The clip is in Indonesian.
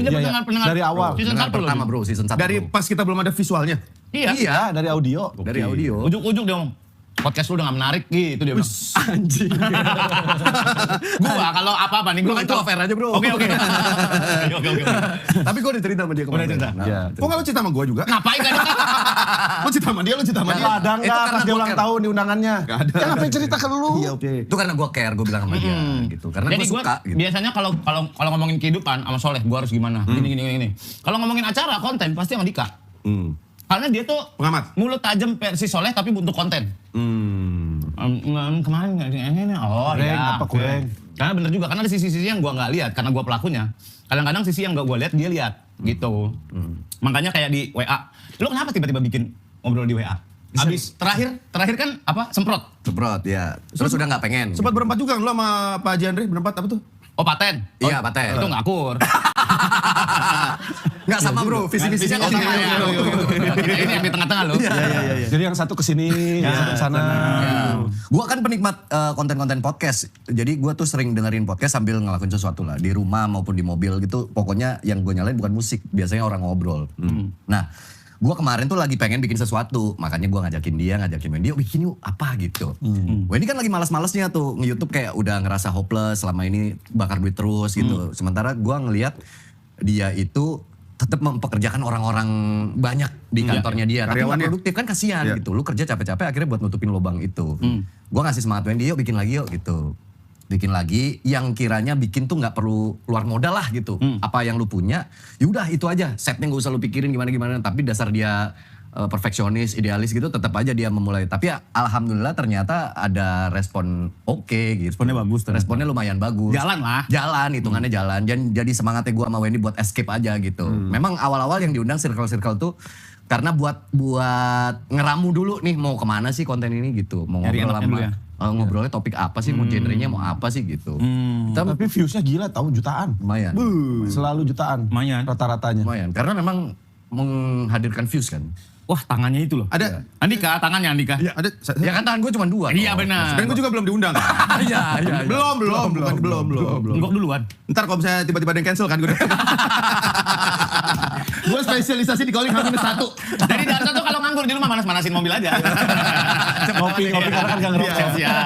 Dia pendengar Dari awal. Season 1 pertama bro, season 1. Dari pas kita belum ada visualnya. Iya. Dari audio. Dari audio. Ujuk-ujuk dia ngomong, podcast lu udah gak menarik gitu dia bilang. Anjing. Gua kalau apa-apa nih, Gua kan itu fair aja bro. Oke. Tapi gue udah cerita sama dia kemarin. Udah cerita? Nah, Iya. Kok gak lu cerita sama gue juga? Ngapain gak ada? Lu cerita sama dia, lu cerita sama dia. Ada Itu enggak karena pas dia gua ulang care. tahun di undangannya? Gak ada. Ya ngapain cerita ke lu? Iya oke. Itu karena gue care, gue bilang sama dia gitu. Karena Jadi gue gue suka gitu. biasanya kalau ngomongin kehidupan sama Soleh, gue harus gimana? Gini. Kalau ngomongin acara, konten pasti sama Dika. Karena dia tuh Pengamat. mulut tajam versi Soleh tapi untuk konten. Kemarin ini Kurang, apa kurang? Karena bener juga, karena ada sisi-sisi yang gue nggak lihat karena gue pelakunya. Kadang-kadang sisi yang nggak gue lihat dia lihat gitu. Makanya kayak di WA, lu kenapa tiba-tiba bikin ngobrol di WA? Abis terakhir kan apa semprot? Semprot ya. Terus udah nggak pengen. Sempat berempat juga lu sama Pak Haji Andre, berempat apa tuh? Oh paten? Iya, paten. Itu nggak akur. Nggak sama bro, visi misinya nggak sama ya. Ini yang di tengah-tengah loh. Jadi yang satu kesini, yang satu kesana. Gua kan penikmat konten-konten podcast. Jadi gua tuh sering dengerin podcast sambil ngelakuin sesuatu lah. Di rumah maupun di mobil gitu. Pokoknya yang gue nyalain bukan musik. Biasanya orang ngobrol. Nah, gua kemarin tuh lagi pengen bikin sesuatu. Makanya gua ngajakin Wendy, yuk bikin yuk apa gitu. Wendy kan lagi malas-malesnya tuh nge-YouTube kayak udah ngerasa hopeless selama ini bakar duit terus gitu. Sementara gua ngelihat dia itu tetap mempekerjakan orang-orang banyak di kantornya dia. Tapi nggak produktif kan kasihan gitu. Lu kerja capek-capek akhirnya buat nutupin lubang itu. Gua ngasih semangat Wendy, yuk bikin lagi yuk gitu. Bikin lagi yang kiranya bikin tuh nggak perlu keluar modal lah gitu. Apa yang lu punya, yaudah itu aja. Setnya nggak usah lu pikirin gimana-gimana. Tapi dasar dia perfeksionis, idealis gitu tetap aja dia memulai. Tapi ya, alhamdulillah ternyata ada respon oke gitu. Responnya bagus ternyata. Responnya lumayan bagus. Jalan lah. Jalan, hitungannya jalan. Dan jadi semangatnya gue sama Wendy buat escape aja gitu. Memang awal-awal yang diundang circle-circle tuh karena buat ngeramu dulu nih mau kemana sih konten ini gitu. Mau Nyari ngobrol enaknya dulu ya. ngobrolnya topik apa sih, mau genrenya mau apa sih gitu. Tapi viewsnya gila tahu jutaan. Lumayan. Selalu jutaan. Lumayan. Rata-ratanya. Lumayan. Karena memang menghadirkan views kan. Wah tangannya itu loh. Ada. Andika, tangannya Andika. Ada. Ya kan tangan gue cuma 2. Iya benar. Dan gue juga belum diundang. Iya. Belum. Enggak duluan. Ntar kalau misalnya tiba-tiba ada yang cancel kan gue gue spesialisasi di calling H-1. Jadi Darto tuh kalau nganggur di rumah manas-manasin mobil aja. Ngopi karena kan gak ngerokok. Siap.